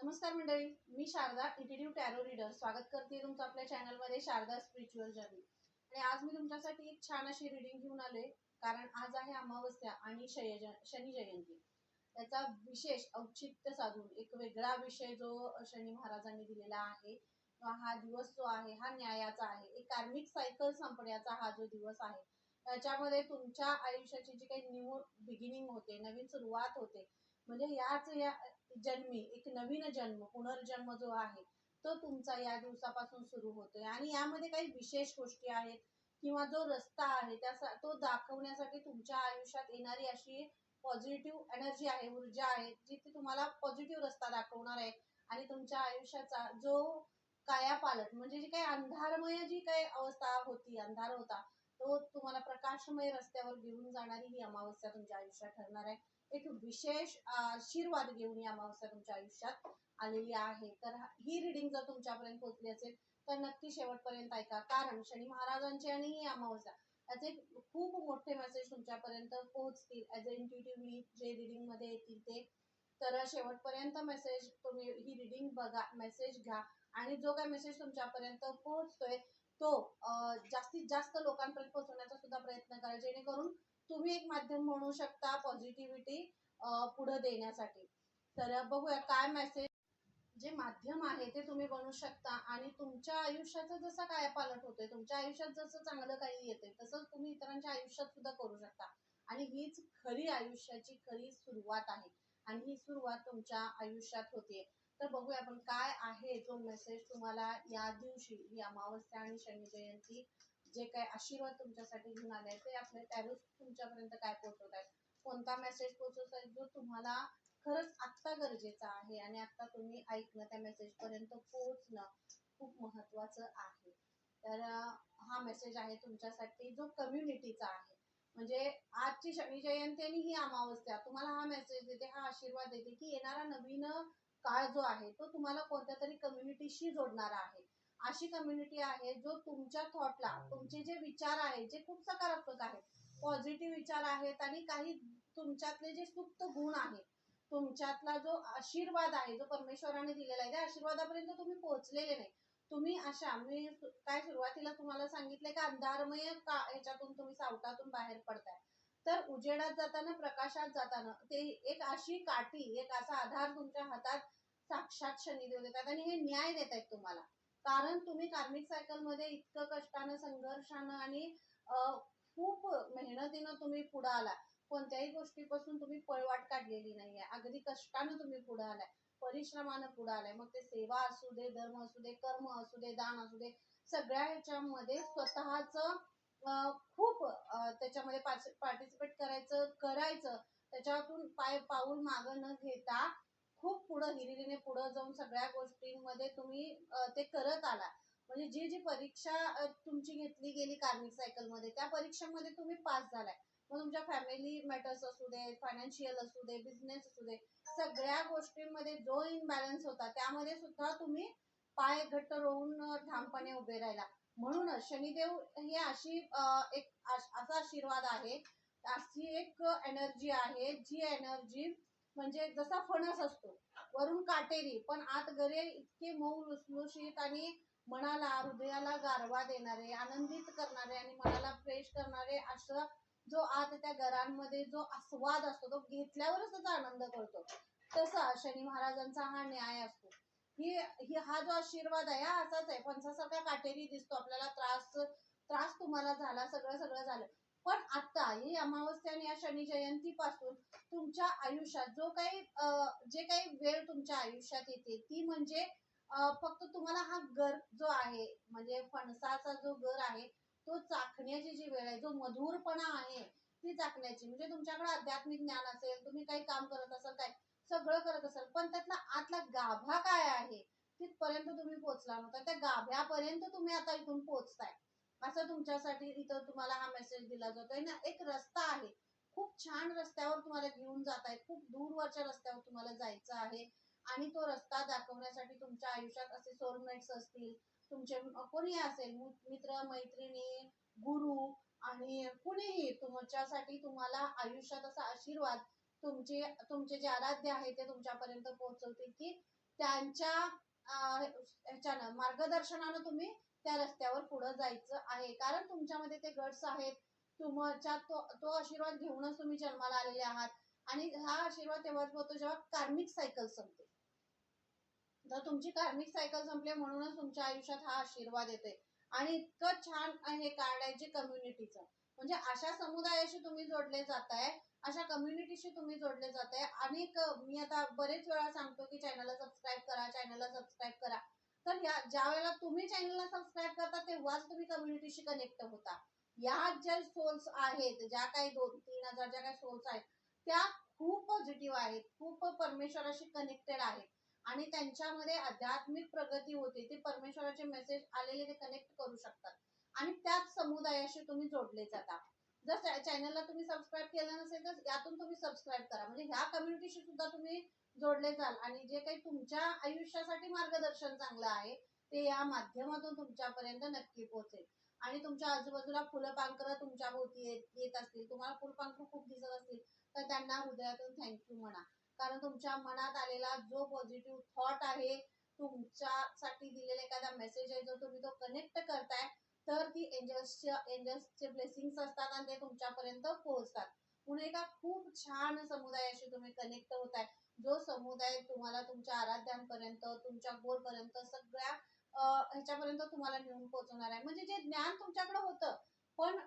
नमस्कार मंडळी, मी Sharda इंट्युटिव्ह tarot reader स्वागत करते तुमचं आपल्या चॅनलमध्ये शारदा स्पिरिच्युअल जर्नी। आणि आज मी तुमच्यासाठी एक छान अशी रीडिंग घेऊन आले, कारण आज आहे अमावस्या आणि शनी जयंती। त्याचा विशेष औचित्य साधून एक वेगळा विषय जो शनी महाराजांनी दिलेला आहे, हा दिवस जो आहे हा न्यायाचा आहे। एक कार्मिक सायकल संपण्याचा हा जो दिवस आहे, त्याच्यामध्ये तुमच्या आयुष्याची जी काही न्यू बिगिनिंग होते, नवीन सुरुवात होते, म्हणजे या जन्मी एक नवीन जन्म, पुनर्जन्म जो आहे तो तुमचा या दिवसापासून सुरू होतोय। आणि यामध्ये काही विशेष गोष्टी आहेत किंवा जो रस्ता आहे तो दाखवण्यासाठी तुमच्या आयुष्यात येणारी अशी पॉझिटिव्ह एनर्जी आहे, ऊर्जा आहे, जी ती तुम्हाला पॉझिटिव्ह रस्ता दाखवणार आहे। आणि तुमच्या आयुष्याचा जो कायापालट म्हणजे जी काही अंधारमय जी काही अवस्था होती, अंधार होता, तो तुम्हाला प्रकाशमय रस्त्यावर घेऊन जाणारी ही अमावस्या तुमच्या आयुष्यात ठरणार आहे। एक विशेष आशीर्वाद घेऊन ही अमावस्या तुमच्या आयुष्यात आलेली आहे। तर ही रीडिंग जर तुमच्यापर्यंत पोहोचली असेल तर नक्की शेवटपर्यंत ऐका, कारण शनी महाराजांची आणि ही अमावस्या याचे खूप मोठे मेसेज तुमच्यापर्यंत पोहोचतील ॲज अ इंट्युटिव्हली जे रीडिंग मध्ये येतील ते। तर शेवटपर्यंत मेसेज तुम्ही ही रीडिंग बघा, मेसेज घ्या, आणि जो काही मेसेज तुमच्यापर्यंत पोहोचतोय तो जास्तीत जास्त लोकांपर्यंत पोहोचवण्याचा सुद्धा प्रयत्न करा, जेणेकरून तुम्ही एक माध्यम म्हणू शकता पॉझिटिव्हिटी पुढे देण्यासाठी। तर बघूया काय मेसेज जे माध्यम आहे ते तुम्ही बनवू शकता, आणि तुमच्या आयुष्याचा जसा कायापालट होतोय, तुमच्या आयुष्यात जसं चांगलं काही येतंय तसं तुम्ही इतरांच्या आयुष्यात सुद्धा करू शकता। आणि हीच खरी आयुष्याची खरी सुरुवात आहे, आणि ही सुरुवात तुमच्या आयुष्यात होते। तर बघूया आपण काय आहे जो मेसेज तुम्हाला या दिवशी, ही अमावस्या आणि शनी जयंती जे काही आशीर्वाद तुमच्यासाठी घेऊन आले ते आपले टॅरो तुमच्यापर्यंत काय पोहोचवत आहेत, कोणता मेसेज पोहोचवत आहेत जो तुम्हाला खरंच आत्ता गरजेचा आहे, आणि आता तुम्ही ऐकणं, त्या मेसेज पर्यंत पोहोचणं खूप महत्वाचं आहे। तर हा मेसेज आहे तुमच्यासाठी जो कम्युनिटीचा आहे, म्हणजे आजची शनी जयंती आणि ही अमावस्या तुम्हाला हा मेसेज देते, हा आशीर्वाद देते की येणारा नवीन काळ जो आहे तो तुम्हाला कोणत्या तरी कम्युनिटीशी जोडणारा आहे। अशी कम्युनिटी आहे जो तुमच्या थॉटला, तुमचे जे विचार आहेत जे खूप सकारात्मक आहेत, पॉझिटिव्ह विचार आहेत, आणि काही तुमच्यातले जे सुप्त गुण आहेत, तुमच्यातला जो आशीर्वाद आहे जो परमेश्वराने दिलेला आहे, त्या आशीर्वादापर्यंत तुम्ही पोहोचलेले नाही। तुम्ही अशा, मी काय सुरुवातीला तुम्हाला सांगितलंय का अंधारमय का ह्याच्यातून तुम्ही सावटातून बाहेर पडताय, तर उजेडात जाताना, प्रकाशात जाताना ते एक अशी काठी, एक असा आधार तुमच्या हातात साक्षात शनिदेव देतात, आणि हे न्याय देत आहेत तुम्हाला, कारण तुम्ही कार्मिक सायकल मध्ये इतकं कष्टानं, संघर्षानं आणि खूप मेहनतीनं तुम्ही पुढे आला। कोणत्याही गोष्टीपासून तुम्ही पळवाट काढलेली नाहीये, अगदी कष्टानं तुम्ही पुढे आलाय, परिश्रमानं पुढे आलाय। मग ते सेवा असू दे, धर्म असू दे, कर्म असू दे, दान असू दे, सगळ्या ह्याच्यामध्ये स्वतःच खूप त्याच्यामध्ये पार्टिसिपेट करायचं, त्याच्यातून पाऊल मागं न घेता खूप पुढे हिरिरीने पुढे जाऊन सगळ्या गोष्टींमध्ये तुम्ही ते करत आला। म्हणजे जी परीक्षा तुमची घेतली गेली कार्मिक सायकल मध्ये, त्या परीक्षेमध्ये तुम्ही पास झालाय। मग तुमच्या फॅमिली मॅटर्स असू दे, फायनान्शियल असू दे, बिझनेस असू दे, सगळ्या गोष्टींमध्ये जो इनबॅलन्स होता त्यामध्ये सुद्धा तुम्ही पाय घट्ट रोवून ठामपणे उभे राहिला। म्हणूनच शनिदेव ही अशी एक असा आशीर्वाद आहे, अशी एक एनर्जी आहे, जी एनर्जी म्हणजे जसा फणस असतो, वरून काटेरी पण आत गरे इतके मऊ लुसलुशीत, आणि मनाला, हृदयाला गारवा देणारे, आनंदित करणारे आणि मनाला फ्रेश करणारे, असं जो आत त्या घरांमध्ये जो आस्वाद असतो तो घेतल्यावरच त्याचा आनंद कळतो, तसा शनी महाराजांचा हा न्याय असतो। ही हा जो आशीर्वाद आहे हा असाच आहे, फणसासारखा काटेरी दिसतो आपल्याला, त्रास तुम्हाला झाला, सगळं झालं, पण आता ही अमावस्या आणि या शनी जयंती पासून तुमच्या आयुष्यात जे काही वेळ तुमच्या आयुष्यात येते ती म्हणजे फक्त तुम्हाला हा गर जो आहे, म्हणजे फणसाचा जो गर आहे तो चाखण्याची जी वेळ आहे, जो मधुरपणा आहे ती चाखण्याची। म्हणजे तुमच्याकडे आध्यात्मिक ज्ञान असेल, तुम्ही काही काम करत असाल, काय सगळं करत असाल, पण त्यातला आतला गाभा काय आहे तिथपर्यंत तुम्ही पोहोचला नव्हता, त्या गाभ्यापर्यंत तुम्ही आता इथून पोहोचताय, असं तुमच्यासाठी इथं तुम्हाला हा मेसेज दिला जातोय ना। एक रस्ता आहे, खूप छान रस्त्यावर तुम्हाला घेऊन जात आहे, खूप दूरवरच्या रस्त्यावर तुम्हाला जायचं आहे, आणि तो रस्ता दाखवण्यासाठी तुमच्या आयुष्यात असे सोलमेट्स असतील, तुमचे कोणी असेल, मित्र मैत्रिणी, गुरु, आणि कुणीही तुमच्यासाठी, तुम्हाला आयुष्यात असा आशीर्वाद तुमचे जे आराध्य आहे ते तुमच्यापर्यंत पोहोचवतील की त्यांच्या ह्याच्यानं मार्गदर्शनानं तुम्ही त्या रस्त्यावर पुढे जायचं आहे. कारण तुमच्यामध्ये ते गट्स आहेत. तुमच्या तो आशीर्वाद घेऊनच तुम्ही जन्माला आलेले आहात. आणि हा आशीर्वाद तेव्हाच होतो जेव्हा कार्मिक सायकल संपते. तर तुमची कार्मिक सायकल संपली म्हणूनच तुमच्या आयुष्यात हा आशीर्वाद येतोय. आणि इतकं छान हे कार्ड आहे जे कम्युनिटीचं, म्हणजे अशा समुदायाशी तुम्ही जोडले जाताय, अशा कम्युनिटीशी तुम्ही जोडले जाताय. आणि मी आता बरेच वेळा सांगतो की चॅनलला सबस्क्राईब करा, चॅनलला सबस्क्राईब करा. तर ज्या वेळेला तुम्ही चॅनलला सबस्क्राईब करता तेव्हाच तुम्ही कम्युनिटीशी कनेक्ट होता. या ज्या सोल्स आहेत, ज्या काही 2-3 हजार ज्या काही सोल्स आहेत, त्या खूप पॉझिटिव्ह आहेत, खूप परमेश्वराशी कनेक्टेड आहेत. आणि त्यांच्यामध्ये आध्यात्मिक प्रगती होते. ते परमेश्वराचे मेसेज आलेले ते कनेक्ट करू शकतात. आणि त्याच समुदायाशी तुम्ही जोडले जाता. जर चॅनलला तुम्ही सबस्क्राईब केलं नसेल तर यातून तुम्ही सबस्क्राईब करा, म्हणजे ह्या कम्युनिटीशी सुद्धा तुम्ही जोडले जाल. आणि जे काही तुमच्या आयुष्यासाठी मार्गदर्शन चांगलं आहे ते या माध्यमातून तुमच्यापर्यंत नक्की पोहोचेल. आणि तुमच्या आजूबाजूला फुलपाखरं तुमच्या भोवती येत असतील, तुम्हाला फुलपाखरं खूप दिसत असतील, तर त्यांना हृदयातून थँक्यू म्हणा. कारण तुमच्या मनात आलेला जो पॉझिटिव्ह थॉट आहे, तुमच्यासाठी दिलेला एखादा मेसेज आहे, जो तुम्ही तो कनेक्ट करताय, तर ती एंजल्सचे ब्लेसिंग्स असतात आणि ते तुमच्यापर्यंत पोहोचतात. पुन्हा एका खूप छान समुदायाशी तुम्ही कनेक्ट होताय, जो समुदाय तुम्हाला तुमच्या आराध्यांपर्यंत, तुमच्या गोलपर्यंत, सगळ्या ह्याच्यापर्यंत तुम्हाला नेऊन पोहोचवणार आहे. म्हणजे जे ज्ञान तुमच्याकडे होतं, पण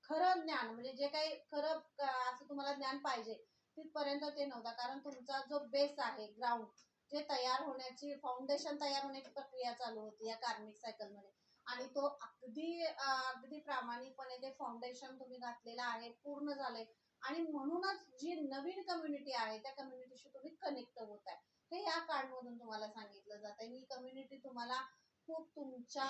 खरं ज्ञान म्हणजे जे काही खरं असं तुम्हाला ज्ञान पाहिजे तिथपर्यंत ते नव्हता. कारण तुमचा जो बेस आहे, ग्राउंड जे तयार होण्याची, फाउंडेशन तयार होण्याची प्रक्रिया चालू होती या कार्मिक सायकल मध्ये. आणि तो अगदी प्रामाणिकपणे ते फाउंडेशन तुम्ही घातलेलं आहे, पूर्ण झालंय. आणि म्हणूनच जी नवीन कम्युनिटी आहे त्या कम्युनिटीशी तुम्ही कनेक्ट होत आहे, हे या कार्ड मधून तुम्हाला सांगितलं जात आहे. ही कम्युनिटी तुम्हाला खूप तुमच्या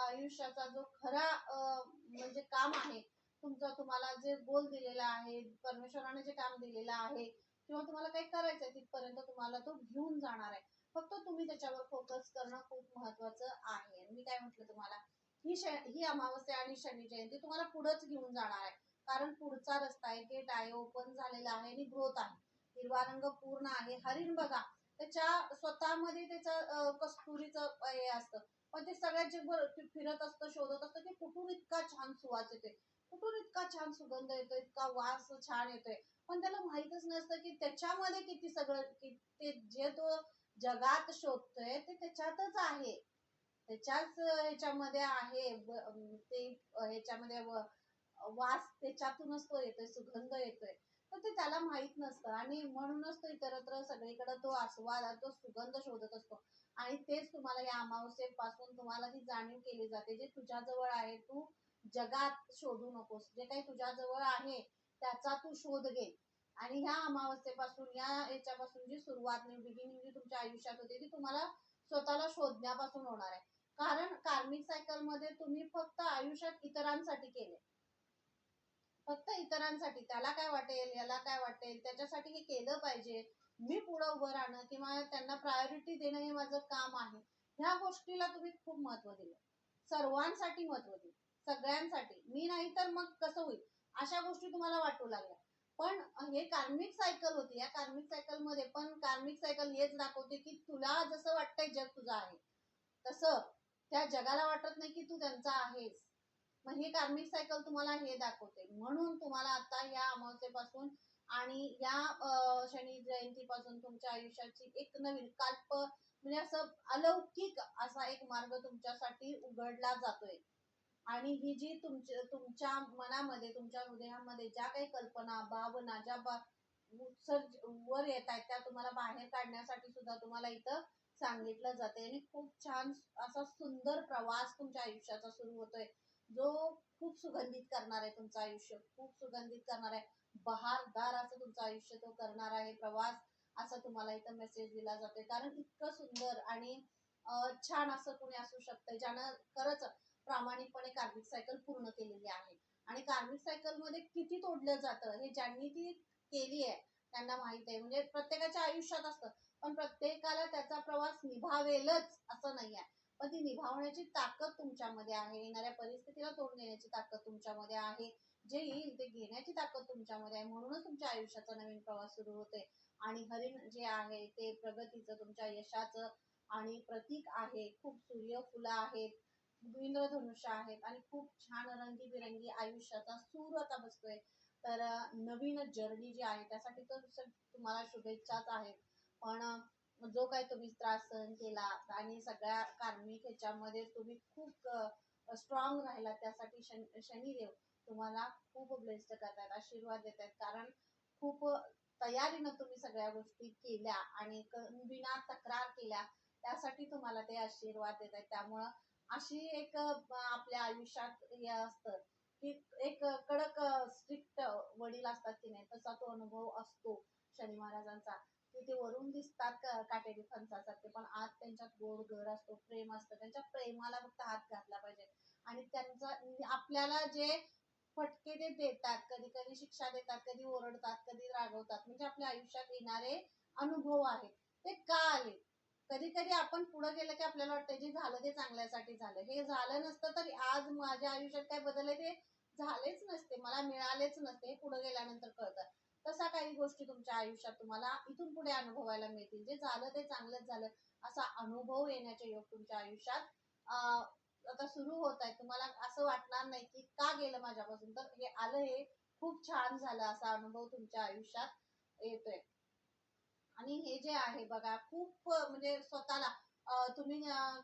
आयुष्याचा जो खरा म्हणजे काम आहे, तुम्हाला जे गोल दिलेला आहे, परमेश्वराने जे काम दिलेलं आहे, किंवा तुम्हाला काही करायचंय तिथपर्यंत तुम्हाला तो घेऊन जाणार आहे. फक्त तुम्ही त्याच्यावर फोकस करणं खूप महत्वाचं आहे. मी काय म्हटलं तुम्हाला, ही अमावस्या आणि शनी जयंती तुम्हाला पुढेच घेऊन जाणार आहे. कारण पुढचा रस्ता आहे, गेट आहे, ओपन झालेला आहे आणि ग्रोथ आहे. हिरवा रंग पूर्ण आहे. हरिण बघा, त्याच्या स्वतःमध्ये त्याचं कस्तुरीचं हे असतं, पण ते सगळ्या जगभर फिरत असतं, शोधत असतं की कुठून इतका छान सुवास येतोय, कुठून इतका छान सुगंध येतोय, इतका वास छान येतोय. पण त्याला माहितच नसतं की त्याच्यामध्ये किती सगळं, ते जे तो जगात शोधतोय ते त्याच्यातच आहे, त्याच्याच ह्याच्यामध्ये आहे. ते ह्याच्यामध्ये वास त्याच्यातूनच तो येतोय, सुगंध येतोय. तर ते त्याला माहित नसतं. आणि म्हणूनच तो इतरत्र सगळीकडे तो आस्वाद, तो सुगंध शोधत असतो. आणि तेच तुम्हाला या अमावस्येपासून तुम्हाला ती जाणीव केली जाते, जे तुझ्याजवळ आहे तू जगात शोधू नकोस, जे काही तुझ्याजवळ आहे त्याचा तू शोध घे. आणि ह्या अमावस्येपासून, या याच्यापासून जी सुरुवात, बिगिनिंग जी तुमच्या आयुष्यात होते ती तुम्हाला स्वतःला शोधण्यापासून होणार आहे. कारण कार्मिक सायकल मध्ये तुम्ही फक्त आयुष्यात इतरांसाठी केले, फक्त इतरांसाठी, त्याला काय वाटेल, याला काय वाटेल, त्याच्यासाठी हे केलं पाहिजे, मी पुढे उभं राहणं किंवा त्यांना प्रायोरिटी देणं हे माझं काम आहे, ह्या गोष्टीला तुम्ही खूप महत्व दिलं. सर्वांसाठी महत्व दिलं, सगळ्यांसाठी. मी नाही तर मग कसं होईल, अशा गोष्टी तुम्हाला वाटू लागल्या. पण हे कार्मिक सायकल होती. या कार्मिक सायकल मध्ये पण कार्मिक सायकल हेच दाखवते की तुला जसं वाटतंय जग तुझं आहे, तसं त्या जगाला वाटत नाही की तू त्यांचा आहेस. मग हे कार्मिक सायकल तुम्हाला हे दाखवते. म्हणून तुम्हाला आता या अमावस्येपासून आणि या शनी जयंतीपासून तुमच्या आयुष्याची एक नवीन म्हणजे असं अलौकिक असा एक मार्ग तुमच्यासाठी उघडला जातोय. आणि ही जी तुमच्या मनामध्ये, तुमच्या हृदयामध्ये ज्या काही कल्पना, भावना, ज्या उत्सर्ज वर येत आहेत, त्या तुम्हाला बाहेर काढण्यासाठी सुद्धा तुम्हाला इथं सांगितलं जाते. आणि खूप छान असा सुंदर प्रवास तुमच्या आयुष्याचा सुरू होतोय, जो खूप सुगंधित करणार आहे तुमचं आयुष्य, खूप सुगंधित करणार आहे, बहारदार असं तुमचं आयुष्य तो करणार आहे प्रवास, असं तुम्हाला इथं मेसेज दिला जातोय. कारण इतकं सुंदर आणि छान असं कोणी असू शकतं ज्यानं खरंच प्रामाणिकपणे कार्मिक सायकल पूर्ण केलेली आहे. आणि कार्मिक सायकल मध्ये किती तोडलं जातं हे ज्यांनी ती केली आहे त्यांना माहित आहे. म्हणजे प्रत्येकाच्या आयुष्यात असतं, पण प्रत्येकाला त्याचा प्रवास निभावेलच असं नाही आहे. पण ती निभावण्याची ताकद तुमच्यामध्ये आहे, येणाऱ्या परिस्थितीला तोंड देण्याची ताकद तुमच्यामध्ये आहे. जे येईल ते घेण्याची ताकद तुमच्यामध्ये आहे, म्हणूनच तुमच्या आयुष्याचा नवीन प्रवास सुरू होते. आणि हरिण जे आहे ते प्रगतीचं, तुमच्या यशाचं आणि प्रतीक आहे. खूप सूर्यफुलं आहेत, इंद्रधनुष्य आहेत आणि खूप छान रंगीबिरंगी आयुष्याचा सूर आता बसतोय. तर नवीन जर्नी जी आहे त्यासाठी तर तुम्हाला शुभेच्छाच आहेत. पण जो काही तुम्ही त्रास सहन केला आणि सगळ्या कार्मिक ह्याच्यामध्ये तुम्ही खूप स्ट्रॉंग राहिला, त्यासाठी शनिदेव तुम्हाला खूप ब्लेस्ड करतायत, आशीर्वाद देत आहेत. कारण खूप तयारीनं तुम्ही सगळ्या गोष्टी केल्या आणि बिना तक्रार केल्या, त्यासाठी तुम्हाला ते आशीर्वाद देत आहेत. त्यामुळं अशी एक आपल्या आयुष्यात हे असतं की एक कडक स्ट्रिक्ट वडील असतात की नाही, तसा तो अनुभव असतो शनी महाराजांचा. की ते वरून दिसतात काटेरी फणसासारखे, पण आत त्यांच्यात गोड घर असतो, प्रेम असतं. त्यांच्या प्रेमाला फक्त हात घातला पाहिजे. आणि त्यांचा आपल्याला जे फटके ते देतात, कधी कधी शिक्षा देतात, कधी ओरडतात, कधी रागवतात, म्हणजे आपल्या आयुष्यात येणारे अनुभव आहेत. ते का आले? कधी कधी आपण पुढे गेलं की आपल्याला वाटतं जे झालं ते चांगल्यासाठी झालं. हे झालं नसतं तर आज माझ्या आयुष्यात काय बदल आहे ते झालेच नसते, मला मिळालेच नसते. हे पुढे गेल्यानंतर कळतं. तसा काही गोष्टी तुमच्या आयुष्यात तुम्हाला इथून पुढे अनुभवायला मिळतील. जे झालं ते चांगलंच झालं असा अनुभव येण्याचे योग तुमच्या आयुष्यात आता सुरू होत आहे. तुम्हाला असं वाटणार नाही की का गेलं माझ्यापासून, तर हे आलं, हे खूप छान झालं असा अनुभव तुमच्या आयुष्यात येतोय. आणि हे जे आहे बघा, खूप म्हणजे स्वतःला तुम्ही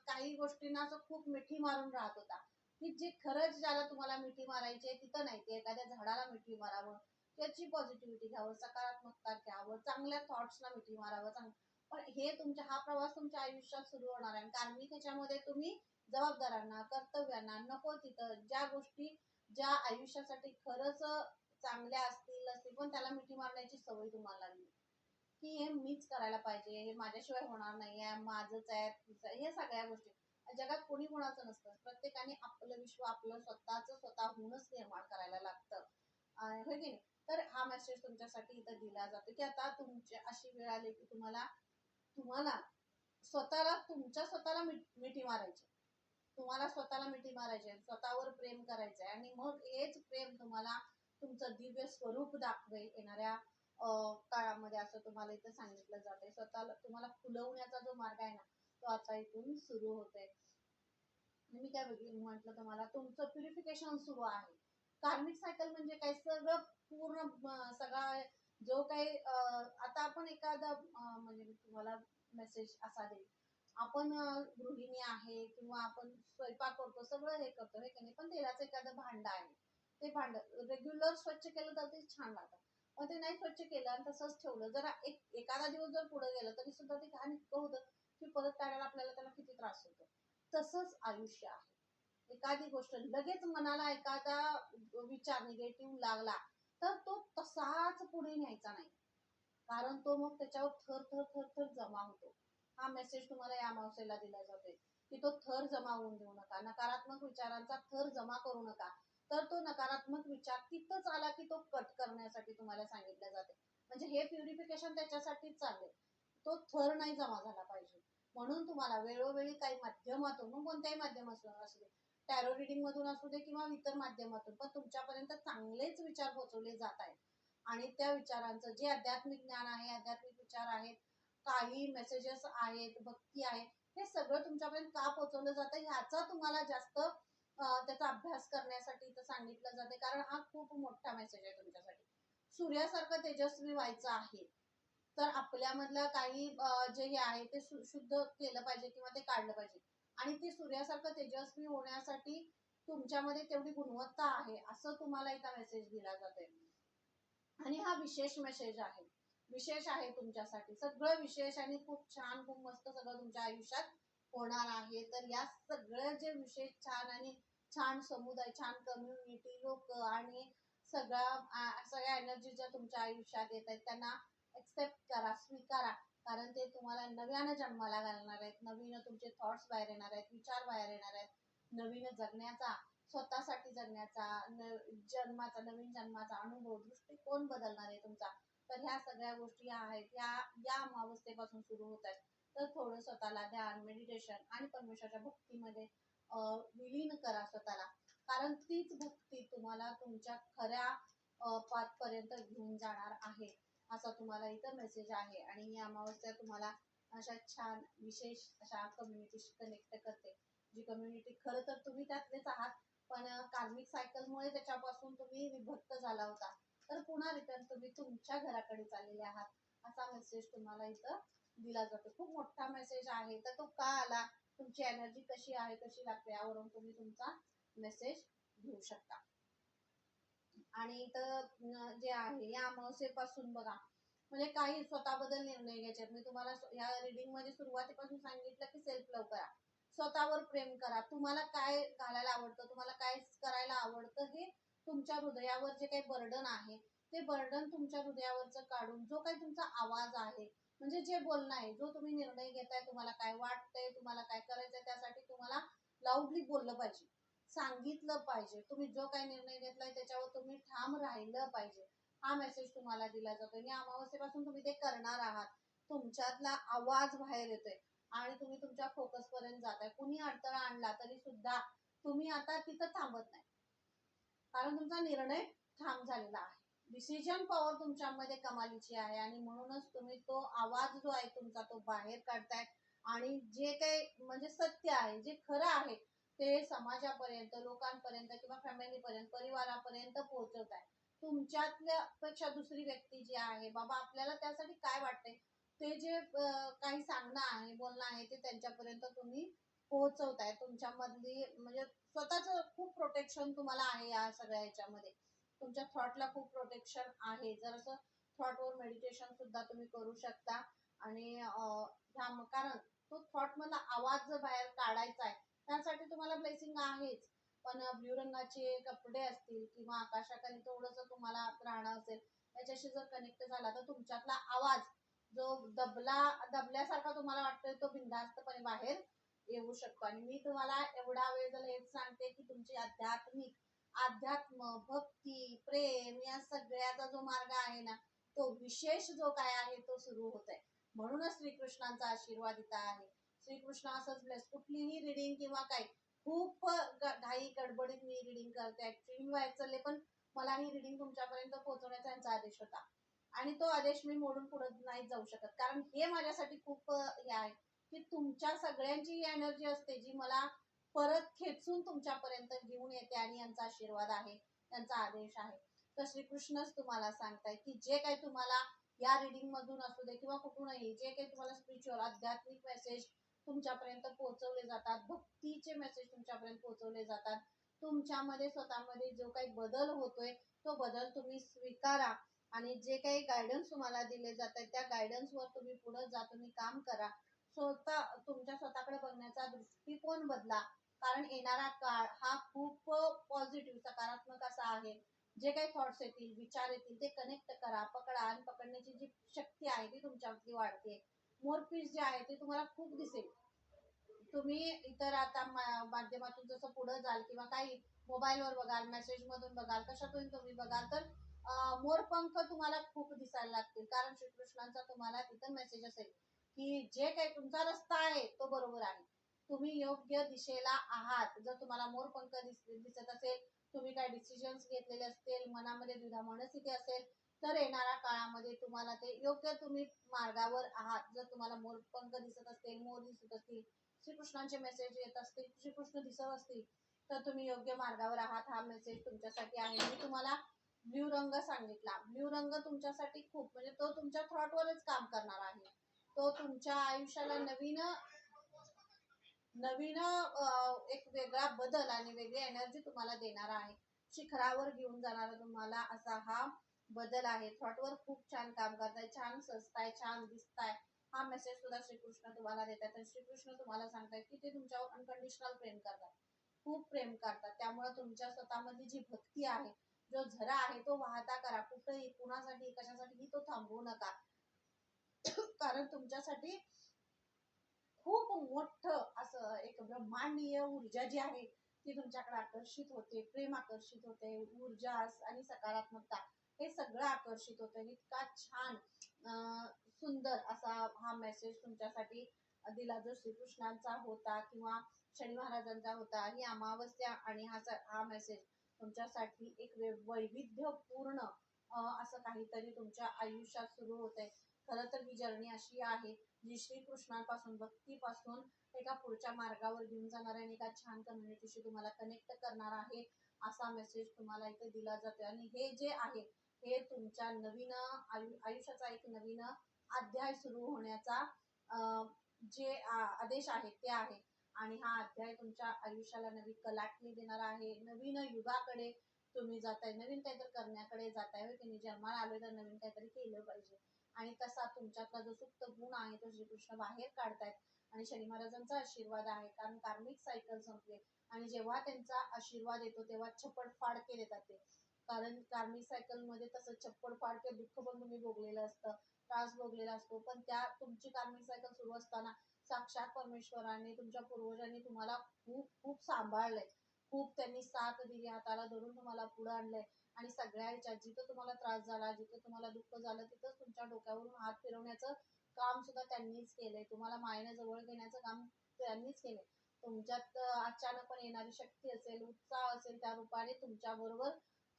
काही गोष्टींना असं खूप मिठी मारून राहत होता, की जे खरंच ज्याला तुम्हाला मिठी मारायची आहे तिथं नाही, ते एखाद्या झाडाला मिठी मारावं, त्याची पॉझिटिव्हिटी घ्यावं, सकारात्मकता घ्यावं, चांगल्या थॉट्सला मिठी मारावं. पण हे तुमच्या हा प्रवास तुमच्या आयुष्यात सुरू होणार आहे. कार्मिक ह्याच्यामध्ये तुम्ही जबाबदारांना, कर्तव्यांना, नको तिथं ज्या गोष्टी ज्या आयुष्यासाठी खरंच चांगल्या असतील पण त्याला मिठी मारण्याची सवय तुम्हाला लागली, की हे मीच करायला पाहिजे, हे माझ्याशिवाय होणार नाही आहे, माझंच आहे, तुझं आहे. हे सगळ्या गोष्टी जगात कोणी कोणाचं नसतं. प्रत्येकाने आपलं विश्व आपलं स्वतःच स्वतःहूनच निर्माण करायला लागतं. होय की नाही? तर हा मेसेज तुमच्यासाठी इथं दिला जातो की आता तुमची अशी वेळ आली की तुम्हाला तुम्हाला स्वतःला तुमच्या स्वतःला मिठी मारायची, तुम्हाला स्वतःला मिठी मारायची, स्वतःवर प्रेम करायचंय. आणि मग हेच प्रेम तुम्हाला तुमचं दिव्य स्वरूप दाखवेल येणाऱ्या काळामध्ये, असं तुम्हाला इथं सांगितलं जाते. स्वतःला तुम्हाला फुलवण्याचा जो मार्ग आहे ना, तो आता इथून सुरू होतोय. मी काय म्हटलं तुम्हाला, तुमचं प्युरिफिकेशन सुरू आहे. कार्मिक सायकल म्हणजे काय, सगळं पूर्ण सगळा जो काही आता आपण एखादा म्हणजे मी तुम्हाला मेसेज असा देईल, आपण गृहिणी आहे किंवा आपण स्वयंपाक करतो, सगळं हे करतो, हे की नाही, पण तेलाचं एखादं भांड आहे, ते भांड रेग्युलर स्वच्छ केलं तर ते छान राहतं. पण ते नाही स्वच्छ केलं आणि तसंच ठेवलं, जरा एखादा दिवस जर पुढे गेलं तरी सुद्धा ते घाण इतकं होतं की परत काढायला आपल्याला त्याला किती त्रास होतो. तसंच आयुष्य आहे. एखादी गोष्ट लगेच मनाला एखादा विचार निगेटिव्ह लागला तर तो तसाच पुढे न्यायचा नाही, कारण तो मग त्याच्यावर थर थर थर थर जमा होतो. हा मेसेज तुम्हाला या अमावस्येला दिला जातोय की तो थर जमा होऊन देऊ नका, नकारात्मक विचारांचा थर जमा करू नका. तर तो नकारात्मक विचार तिथंच आला की तो कट करण्यासाठी तुम्हाला सांगितलं जाते. म्हणजे हे प्युरिफिकेशन त्याच्यासाठीच चाललंय. तो थर नाही जमा झाला पाहिजे, म्हणून तुम्हाला वेळोवेळी काही माध्यमातून, मग कोणत्याही माध्यम असू दे, टॅरो रिडिंग मधून असू दे किंवा इतर माध्यमातून, पण तुमच्यापर्यंत चांगलेच विचार पोहोचवले जात आहेत. आणि त्या विचारांचं जे आध्यात्मिक ज्ञान आहे, आध्यात्मिक विचार आहेत, काही मेसेजेस आहेत, भक्ती आहे, हे सगळं तुमच्यापर्यंत का पोहोचवलं जातं ह्याचा तुम्हाला जास्त त्याचा अभ्यास करण्यासाठी इथं सांगितलं जाते. कारण हा खूप मोठा मेसेज आहे तुमच्यासाठी. सूर्यासारखं तेजस्वी व्हायचं आहे, तर आपल्यामधलं काही जे हे आहे ते शुद्ध केलं पाहिजे किंवा ते काढलं पाहिजे. आणि ते सूर्यासारखं तेजस्वी होण्यासाठी तुमच्यामध्ये तेवढी गुणवत्ता आहे असं तुम्हाला इथं मेसेज दिला जातोय. आणि हा विशेष मेसेज आहे, विशेष आहे तुमच्यासाठी, सगळं विशेष आणि खूप छान, खूप मस्त सगळं तुमच्या आयुष्यात होणार आहे. तर या सगळं जे विशेष छान आणि छान समुदाय, छान कम्युनिटी, लोक आणि सगळ्या एनर्जी ज्या तुमच्या आयुष्यात येत आहेत त्यांना एक्सेप्ट करा, स्वीकारा. कारण ते तुम्हाला नव्यानं जन्माला घालणार आहेत, नवीन तुमचे थॉट्स बाहेर येणार आहेत, विचार बाहेर येणार आहेत, नवीन जगण्याचा, स्वतःसाठी जगण्याचा, जन्माचा, नवीन जन्माचा अनुभव, दृष्टिकोन बदलणार आहे तुमचा. तर ह्या सगळ्या गोष्टी आहेत या या अमावस्थेपासून सुरू होत आहेत. तर थोडं स्वतःला ध्यान, मेडिटेशन आणि परमेश्वराच्या भक्तीमध्ये विलीन करा स्वतःला. कारण तीच भक्ती तुम्हाला तुमच्या खऱ्या पाथ पर्यंत घेऊन जाणार आहे, असा तुम्हाला इथं मेसेज आहे. आणि ही अमावस्या तुम्हाला अशा छान विशेष अशा कम्युनिटीशी कनेक्ट करते, जी कम्युनिटी खरं तर तुम्ही त्यातलेच आहात, पण कार्मिक सायकलमुळे त्याच्यापासून तुम्ही विभक्त झाला होता, तर पुन्हा रिटर्न तुम्ही तुमच्या घराकडे चाललेले आहात, असा मेसेज तुम्हाला इथं दिला जातो. खूप मोठा मेसेज आहे. तर तो का आला, तुमची एनर्जी कशी आहे कशी लागते यावरून तुम्ही तुमचा मेसेज घेऊ शकता. आणि इथं जे आहे या अमावस्येपासून बघा, म्हणजे काही स्वतःबद्दल निर्णय घ्यायचे. मी तुम्हाला या रीडिंग मध्ये सुरुवातीपासून सांगितलं की सेल्फ लव्ह करा, स्वतःवर प्रेम करा. तुम्हाला काय घालायला आवडतं, तुम्हाला काय करायला आवडतं, हे तुमच्या हृदयावर जे काही बर्डन आहे ते बर्डन तुमच्या हृदयावरचं काढून जो काही तुमचा आवाज आहे, म्हणजे जे बोलणं आहे, जो तुम्ही निर्णय घेताय, तुम्हाला काय वाटतंय, तुम्हाला काय करायचंय, त्यासाठी तुम्हाला लाऊडली बोललं पाहिजे, सांगितलं पाहिजे. तुम्ही जो काही निर्णय घेतलाय त्याच्यावर तुम्ही ठाम राहिलं पाहिजे, हा मेसेज तुम्हाला दिला जातो. या अमावस्येपासून तुम्ही ते करणार आहात. तुमच्यातला आवाज बाहेर येतोय आणि तुम्ही तुमच्या फोकस पर्यंत जाताय. कुणी अडथळा आणला तरी सुद्धा तुम्ही आता तिथं थांबत नाही, कारण तुमचा निर्णय ठाम झालेला आहे. डिसिजन पॉवर तुमच्यामध्ये कमालीची आहे आणि म्हणूनच तुम्ही तो आवाज जो आहे तुमचा तो बाहेर काढताय आणि जे काही म्हणजे सत्य आहे, जे खरं आहे, ते समाजापर्यंत, लोकांपर्यंत किंवा फॅमिलीपर्यंत, परिवारापर्यंत पोहोचवताय. तुमच्यातल्या पेक्षा दुसरी व्यक्ती जी आहे, बाबा आपल्याला त्यासाठी काय वाटतंय, ते जे काही सांगणं आहे, बोलणं आहे, ते त्यांच्यापर्यंत तुम्ही पोहोचवताय. तुमच्यामधली म्हणजे स्वतःच खूप प्रोटेक्शन तुम्हाला आहे या सगळ्या ह्याच्यामध्ये. तुमच्या थॉटला खूप प्रोटेक्शन आहे. जर असं थॉटवर मेडिटेशन सुद्धा तुम्ही करू शकता. आणि कारण तो थॉट मधला आवाज जर बाहेर काढायचा आहे, त्यासाठी तुम्हाला ब्लेसिंग आहेच. पण ब्ल्यू रंगाचे कपडे असतील किंवा आकाशाखाली थोडंसं तुम्हाला राहणं असेल, त्याच्याशी जर कनेक्ट झाला तर तुमच्यातला आवाज जो दबल्यासारखा तुम्हाला वाटतोय तो बिनधास्तपणे बाहेर येऊ शकतो. आणि मी तुम्हाला एवढा वेळ झाला हेच सांगते की तुमची अध्यात्म, भक्ती, प्रेम या सगळ्याचा जो मार्ग आहे ना, तो विशेष जो काय आहे तो सुरू होत आहे. म्हणूनच श्रीकृष्णांचा आशीर्वाद इथं आहे. श्रीकृष्ण असंच ब्लेस. कुठलीही रिडिंग किंवा काय खूप घाई गडबडीत मी रिडिंग करते, ऍक्च्युअली मी बाहेर चालले, पण मला ही रिडिंग तुमच्यापर्यंत पोहोचवण्याचा त्यांचा आदेश होता आणि तो आदेश मी मोडून पुढे नाही जाऊ शकत. कारण हे माझ्यासाठी खूप हे आहे की तुमच्या सगळ्यांची एनर्जी असते जी मला परत खेचून तुमच्यापर्यंत घेऊन येते आणि यांचा आशीर्वाद आहे, त्यांचा आदेश आहे. तर श्रीकृष्णच तुम्हाला सांगताय की जे काही तुम्हाला या रिडिंग मधून असू दे किंवा कुठूनही जे काही तुम्हाला स्पिरिच्युअल आध्यात्मिक मेसेज तुमच्यापर्यंत पोहोचवले जातात, भक्तीचे मेसेज तुमच्यापर्यंत पोहोचवले जातात, तुमच्यामध्ये स्वतःमध्ये जो काही बदल होतोय तो बदल तुम्ही स्वीकारा आणि जे काही गायडन्स तुम्हाला दिले जात आहेत त्या गायडन्स वर तुम्ही पुढे जा, तुम्ही काम करा. तुमच्या स्वतःकडे बघण्याचा दृष्टिकोन बदला, कारण येणारा काळ हा खूप पॉझिटिव्ह सकारात्मक असा आहे. जे काही थॉट्स येतील, विचार येतील, ते कनेक्ट करा, पकडा आणि पकडण्याची जी शक्ती आहे ती तुमच्यावरती वाढते. मोर पीस जे आहे ते तुम्हाला खूप दिसेल. तुम्ही इतर आता माध्यमातून जसं पुढे जाल किंवा काही मोबाईलवर बघाल, मेसेज मधून बघाल, कशातून तुम्ही बघाल, तर मोरपंख तुम्हाला खूप दिसायला लागतील. कारण श्रीकृष्णांचा तुम्हाला तिथं मेसेज असेल की जे काही तुमचा रस्ता आहे तो बरोबर आहे, तुम्ही योग्य दिशेला आहात. जर तुम्हाला मोरपंख दिसत असेल, तुम्ही काही डिसिजन्स घेतलेले असतील, मनामध्ये द्विधा मनस्थिती असेल, तर येणाऱ्या काळामध्ये तुम्हाला ते योग्य तुम्ही मार्गावर आहात. जर तुम्हाला मोरपंख दिसत असतील, मोर दिसत असतील, श्रीकृष्णांचे मेसेज येत असतील, श्रीकृष्ण दिसत असतील, तर तुम्ही योग्य मार्गावर आहात. हा मेसेज तुमच्यासाठी आहे. मी तुम्हाला ब्ल्यू रंग सांगितला. ब्ल्यू रंग तुमच्यासाठी खूप म्हणजे तो तुमच्या थॉटवरच काम करणार आहे. तो तुमच्या आयुष्याला नवीन नवीन एक वेगळा बदल आणि वेगळी एनर्जी तुम्हाला देणार आहे. शिखरावर घेऊन जाणारा तुम्हाला असा हा बदल आहे. थॉटवर खूप छान काम करताय, छान सजताय, छान दिसताय. हा मेसेज सुद्धा श्रीकृष्ण तुम्हाला देतात. आणि श्रीकृष्ण तुम्हाला सांगताय की ते तुमच्यावर अनकंडिशनल प्रेम करतात, खूप प्रेम करतात. त्यामुळे तुमच्या स्वतःमध्ये जी भक्ती आहे, जो झरा आहे तो वाहता करा. कुठेही कुणासाठी कशासाठी तो थांबवू नका. कारण तुमच्यासाठी खूप मोठं असं एक ब्रह्मांडीय ऊर्जा जी आहे ती तुमच्याकडे आकर्षित होते. प्रेम आकर्षित होते, ऊर्जा आणि सकारात्मकता हे सगळं आकर्षित होतं. इतका छान सुंदर असा हा मेसेज तुमच्यासाठी दिला जो श्रीकृष्णांचा होता किंवा शनी महाराजांचा होता, ही अमावस्या आणि हा मेसेज तुमच्यासाठी एक वैविध्यपूर्ण असं काहीतरी तुमच्या आयुष्यात सुरू होत आहे. खरं तर ही जर्नी अशी आहे जी श्रीकृष्णांपासून भक्तीपासून एका पुढच्या मार्गावर घेऊन जाणार आहे आणि एका छान कम्युनिटीशी तुम्हाला कनेक्ट करणार आहे असा मेसेज तुम्हाला इथे दिला जातोय. आणि हे जे आहे हे तुमच्या नवीन आयुष्याचा एक नवीन अध्याय सुरू होण्याचा जे आदेश आहे ते आहे. आणि हा अध्याय तुमच्या आयुष्याला नवी कलाटणी देणार आहे. नवीन युगाकडे तुम्ही जाताय, नवीन काहीतरी करण्याकडे जाताय. की मी जन्माला आलोय तर नवीन काहीतरी केलं पाहिजे आणि तसा तुमच्यातला जो सुप्त गुण आहे तो श्रीकृष्ण बाहेर काढतायत. आणि शनी महाराजांचा आशीर्वाद आहे कारण कार्मिक सायकल संपले आणि जेव्हा त्यांचा आशीर्वाद येतो तेव्हा छप्पड फाडके देतात ते. कारण कार्मिक सायकल मध्ये तसं छप्पड फाडके दुःख पण तुम्ही भोगलेलं असतं, त्रास भोगलेला असतो, पण त्या तुमची कार्मिक सायकल सुरू असताना साक्षात परमेश्वराने तुमच्या पूर्वजांनी तुम्हाला खूप खूप सांभाळलंय, खूप त्यांनी साथ दिली, हाताला धरून तुम्हाला पुढे आणलंय. आणि सगळ्या ह्याच्यात जिथं तुम्हाला त्रास झाला, जिथं तुम्हाला दुःख झालं, तिथंच तुमच्या डोक्यावरून हात फिरवण्याचं काम सुद्धा त्यांनीच केलंय. तुम्हाला मायेने जवळ घेण्याचं काम त्यांनीच केलंय. तुमच्यात अचानकपणे येणारी शक्ती असेल, उत्साह असेल, त्या रूपाने तुमच्या बरोबर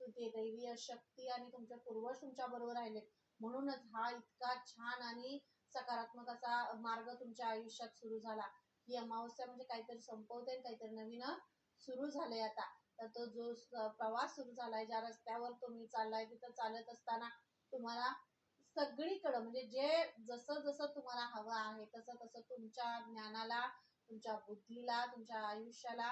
ते दैवीय शक्ती आणि तुमचे पूर्वज तुमच्या बरोबर राहिलेत. म्हणूनच हा इतका छान आणि सकारात्मक असा मार्ग तुमच्या आयुष्यात सुरू झाला. ही अमावस्या म्हणजे काहीतरी संपवते, काहीतरी नवीन सुरू झालंय आता. तर तो जो प्रवास सुरू झालाय, ज्या रस्त्यावर तुम्ही चाललाय तिथं चालत असताना तुम्हाला सगळीकडं म्हणजे जे जसं जसं तुम्हाला हवं आहे तसं तसं तुमच्या ज्ञानाला, तुमच्या बुद्धीला, तुमच्या आयुष्याला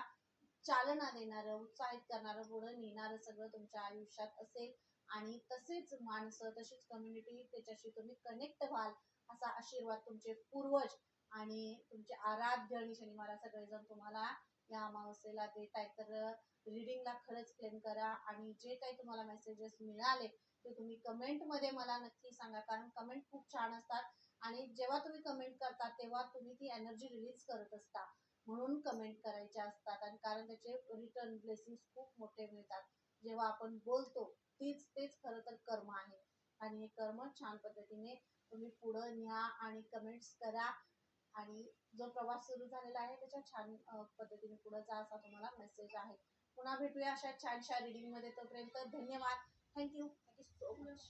चालना देणारं, उत्साहित करणारं, पुढे नेणारं सगळं तुमच्या आयुष्यात असेल. आणि तसेच माणसं, तशीच कम्युनिटी, त्याच्याशी तुम्ही कनेक्ट व्हाल असा आशीर्वाद तुमचे पूर्वज आणि तुमचे आराध्य आणि शनी महाराज सगळेजण तुम्हाला या अमावस्येला देत आहेत. तर रीडिंगला खरंच क्लेम करा आणि जे काही तुम्हाला मेसेजेस मिळाले ते तुम्ही कमेंट मध्ये मला नक्की सांगा, कारण कमेंट खूप छान असतात आणि जेव्हा तुम्ही कमेंट करता तेव्हा तुम्ही ती एनर्जी रिलीज करत असता, म्हणून कमेंट करायच्या असतात. आणि कारण त्याचे रिटर्न ब्लेसिंग्स खूप मोठे मिळतात जेव्हा आपण बोलतो. तेच खरं तर कर्म आहे आणि हे कर्म छान पद्धतीने तुम्ही पुढे न्या आणि कमेंट्स करा आणि जो प्रवास सुरू झालेला आहे त्याच्या छान पद्धतीने पुढे जा असा तुम्हाला मेसेज आहे. पुन्हा भेटूया अशा छानशा रीडिंग मध्ये. तोपर्यंत धन्यवाद. Thank you so much.